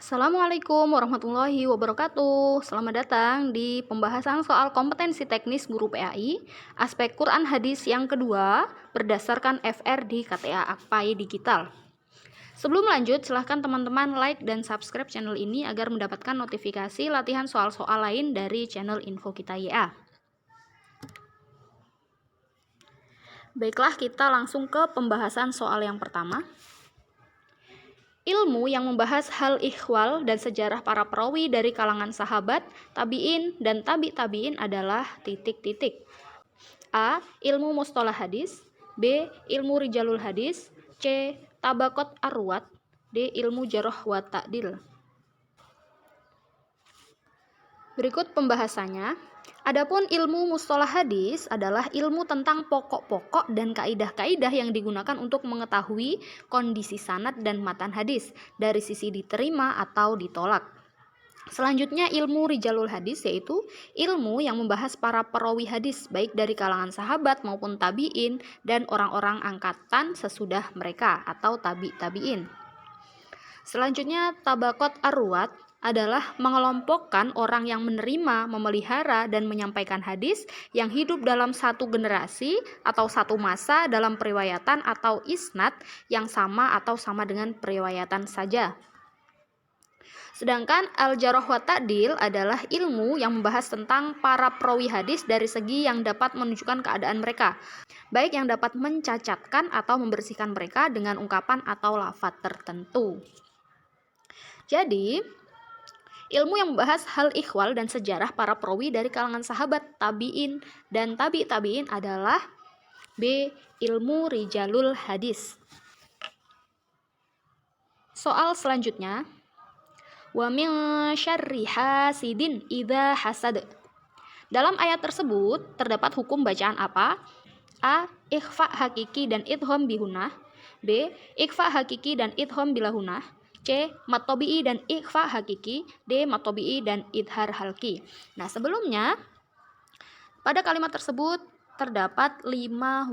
Assalamualaikum warahmatullahi wabarakatuh. Selamat datang di pembahasan soal kompetensi teknis guru PAI, aspek Quran hadis yang kedua, berdasarkan FR di KTA Akpai Digital. Sebelum lanjut, silahkan teman-teman like dan subscribe channel ini agar mendapatkan notifikasi latihan soal-soal lain dari channel Info Kita YA. Baiklah, kita langsung ke pembahasan soal yang pertama. Ilmu yang membahas hal ihwal dan sejarah para perawi dari kalangan sahabat, tabi'in, dan tabi'in adalah titik-titik. A. Ilmu mustalah hadis. B. Ilmu rijalul hadis. C. Tabaqat arwat. D. Ilmu jarh wa ta'dil. Berikut pembahasannya. Adapun ilmu mustalah hadis adalah ilmu tentang pokok-pokok dan kaidah-kaidah yang digunakan untuk mengetahui kondisi sanad dan matan hadis dari sisi diterima atau ditolak. Selanjutnya ilmu rijalul hadis yaitu ilmu yang membahas para perawi hadis baik dari kalangan sahabat maupun tabi'in dan orang-orang angkatan sesudah mereka atau tabi'in. Selanjutnya tabaqat arwat adalah mengelompokkan orang yang menerima, memelihara, dan menyampaikan hadis yang hidup dalam satu generasi atau satu masa dalam periwayatan atau isnad yang sama atau sama dengan periwayatan saja. Sedangkan al-jarh wa ta'dil adalah ilmu yang membahas tentang para perawi hadis dari segi yang dapat menunjukkan keadaan mereka, baik yang dapat mencacatkan atau membersihkan mereka dengan ungkapan atau lafadz tertentu. Jadi, ilmu yang membahas hal ihwal dan sejarah para perawi dari kalangan sahabat, tabi'in, dan tabi'in adalah B. Ilmu rijalul hadis. Soal selanjutnya, wa min syarri hasidin idza hasad. Dalam ayat tersebut terdapat hukum bacaan apa? A. Ikhfa hakiki dan idgham bihunah. B. Ikhfa hakiki dan idgham bilahunah. C. Matobi'i dan ikhfa hakiki. D. Matobi'i dan idhar halki. Nah, sebelumnya pada kalimat tersebut terdapat 5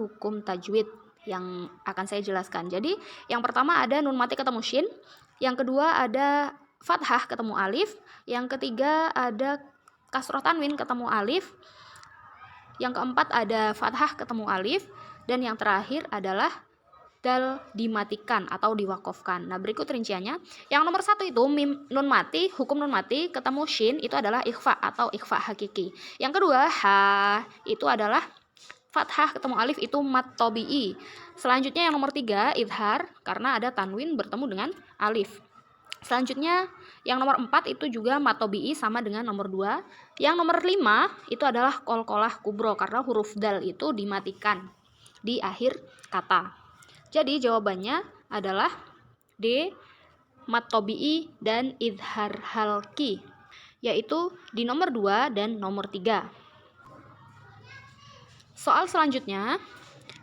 hukum tajwid yang akan saya jelaskan. Jadi yang pertama ada nun mati ketemu shin, yang kedua ada fathah ketemu alif, yang ketiga ada kasroh tanwin ketemu alif, yang keempat ada fathah ketemu alif, dan yang terakhir adalah dal dimatikan atau diwakofkan. Nah, berikut rinciannya. Yang nomor 1 itu nun mati, hukum nun mati ketemu shin itu adalah ikhfa atau ikhfa hakiki. Yang kedua ha itu adalah fathah ketemu alif itu mat tobi'i. Selanjutnya yang nomor 3 idhar karena ada tanwin bertemu dengan alif. Selanjutnya yang nomor 4 itu juga mat tobi'i sama dengan nomor 2. Yang nomor 5 itu adalah qalqalah kubro karena huruf dal itu dimatikan di akhir kata. Jadi jawabannya adalah D. Mat tobi'i dan idhar halki, yaitu di nomor 2 dan nomor 3. Soal selanjutnya,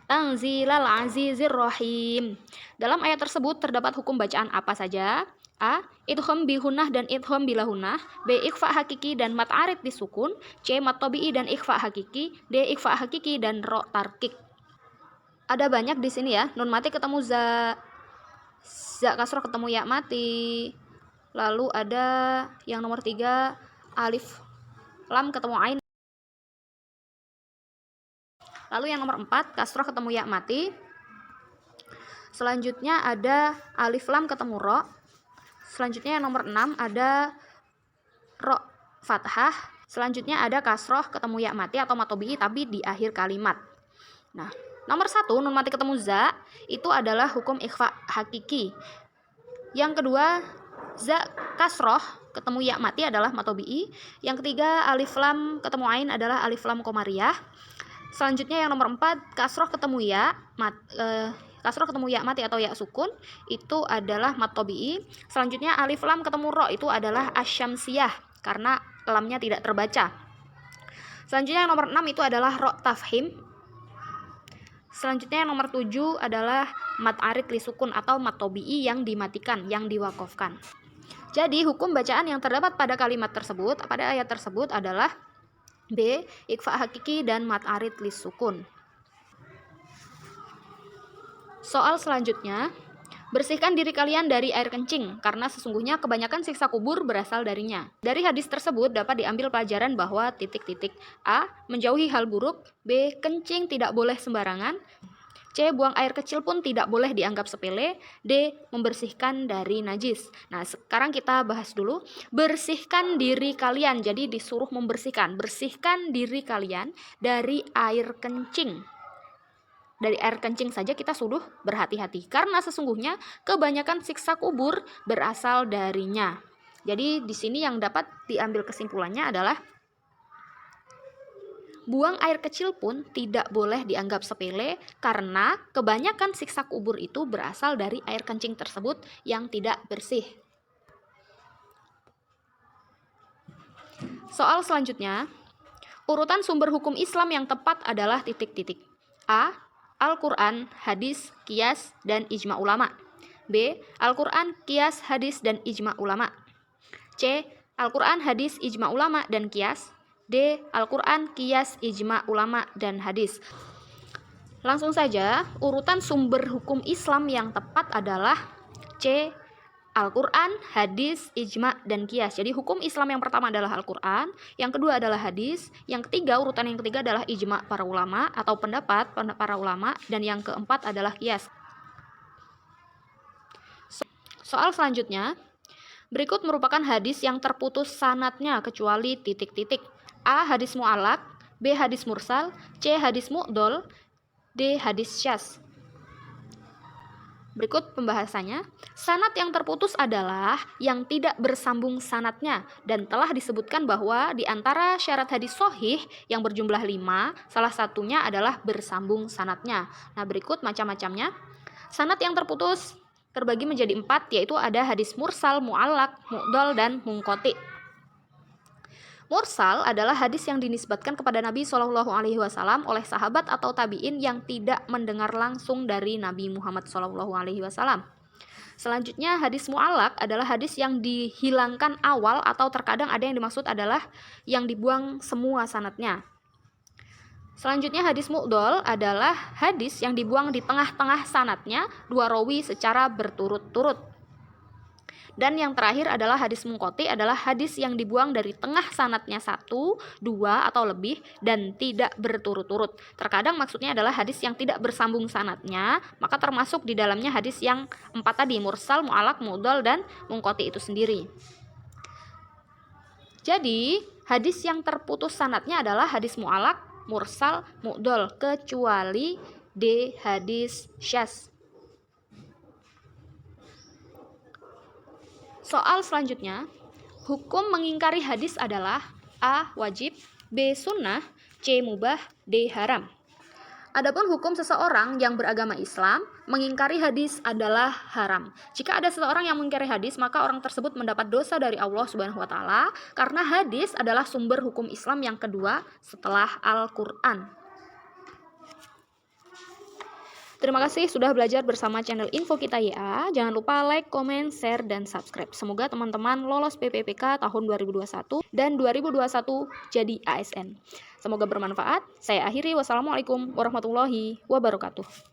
Tanzilal Azizir Rahim. Dalam ayat tersebut terdapat hukum bacaan apa saja? A. Idgham bihunah dan idgham bilahunah. B. Ikhfa hakiki dan mat arid disukun. C. Mat tobi'i dan ikhfa hakiki. D. Ikhfa hakiki dan ro tarkik. Ada banyak di sini ya. Nun mati ketemu za kasroh ketemu ya mati. Lalu ada yang nomor 3 alif lam ketemu ain. Lalu yang nomor 4 kasroh ketemu ya mati. Selanjutnya ada alif lam ketemu ro. Selanjutnya yang nomor 6 ada ro fathah. Selanjutnya ada kasroh ketemu ya mati atau matobi'i tapi di akhir kalimat. Nah, nomor 1 nun mati ketemu za itu adalah hukum ikhfa hakiki. Yang kedua za kasroh ketemu ya mati adalah matobi'i. Yang ketiga alif lam ketemu ain adalah alif lam komariah. Selanjutnya yang nomor 4 kasroh ketemu ya kasroh ketemu ya mati atau ya sukun itu adalah matobi'i. Selanjutnya alif lam ketemu ro itu adalah asyamsiyah karena lamnya tidak terbaca. Selanjutnya yang nomor 6 itu adalah ro tafhim. Selanjutnya yang nomor 7 adalah mat arid li sukun atau mat tobi'i yang dimatikan, yang diwakofkan. Jadi hukum bacaan yang terdapat pada kalimat tersebut, pada ayat tersebut adalah B. Ikhfa hakiki dan mat arid li sukun. Soal selanjutnya, Bersihkan diri kalian dari air kencing, karena sesungguhnya kebanyakan siksa kubur berasal darinya. Dari hadis tersebut dapat diambil pelajaran bahwa titik-titik A. Menjauhi hal buruk. B. Kencing tidak boleh sembarangan. C. Buang air kecil pun tidak boleh dianggap sepele. D. Membersihkan dari najis. Nah, sekarang kita bahas dulu. Bersihkan diri kalian, jadi disuruh membersihkan. Bersihkan diri kalian dari air kencing. Dari air kencing saja kita suruh berhati-hati, karena sesungguhnya kebanyakan siksa kubur berasal darinya. Jadi di sini yang dapat diambil kesimpulannya adalah buang air kecil pun tidak boleh dianggap sepele, karena kebanyakan siksa kubur itu berasal dari air kencing tersebut yang tidak bersih. Soal selanjutnya, urutan sumber hukum Islam yang tepat adalah titik-titik. A. Al-Quran, hadis, qiyas, dan ijma ulama. B. Al-Quran, qiyas, hadis, dan ijma ulama. C. Al-Quran, hadis, ijma ulama, dan qiyas. D. Al-Quran, qiyas, ijma ulama, dan hadis. Langsung saja, urutan sumber hukum Islam yang tepat adalah C. Al-Quran, hadis, ijma, dan qiyas. Jadi hukum Islam yang pertama adalah Al-Quran, yang kedua adalah hadis, yang ketiga, urutan yang ketiga adalah ijma para ulama atau pendapat para ulama, dan yang keempat adalah qiyas. Soal selanjutnya, berikut merupakan hadis yang terputus sanadnya kecuali titik-titik. A. Hadis mu'allaq, B. Hadis mursal, C. Hadis mu'dol, D. Hadis syaz. Berikut pembahasannya. Sanad yang terputus adalah yang tidak bersambung sanadnya, dan telah disebutkan bahwa di antara syarat hadis sahih yang berjumlah 5, salah satunya adalah bersambung sanadnya. Nah, berikut macam-macamnya. Sanad yang terputus terbagi menjadi 4, yaitu ada hadis mursal, mu'allaq, mu'dol, dan munqati. Mursal adalah hadis yang dinisbatkan kepada Nabi SAW oleh sahabat atau tabi'in yang tidak mendengar langsung dari Nabi Muhammad SAW. Selanjutnya, hadis mu'allaq adalah hadis yang dihilangkan awal atau terkadang ada yang dimaksud adalah yang dibuang semua sanadnya. Selanjutnya, hadis mu'dol adalah hadis yang dibuang di tengah-tengah sanadnya 2 rawi secara berturut-turut. Dan yang terakhir adalah hadis munqati, adalah hadis yang dibuang dari tengah sanadnya 1, 2, atau lebih dan tidak berturut-turut. Terkadang maksudnya adalah hadis yang tidak bersambung sanadnya, maka termasuk di dalamnya hadis yang 4 tadi, mursal, mu'allaq, mu'dol, dan munqati itu sendiri. Jadi, hadis yang terputus sanadnya adalah hadis mu'allaq, mursal, mu'dol, kecuali D. Hadis syaz. Soal selanjutnya, hukum mengingkari hadis adalah A. Wajib, B. Sunnah, C. Mubah, D. Haram. Adapun hukum seseorang yang beragama Islam mengingkari hadis adalah haram. Jika ada seseorang yang mengingkari hadis, maka orang tersebut mendapat dosa dari Allah Subhanahu wa taala, karena hadis adalah sumber hukum Islam yang kedua setelah Al-Qur'an. Terima kasih sudah belajar bersama channel Info Kita YA. Jangan lupa like, comment, share, dan subscribe. Semoga teman-teman lolos PPPK tahun 2021 dan 2021 jadi ASN. Semoga bermanfaat. Saya akhiri. Wassalamualaikum warahmatullahi wabarakatuh.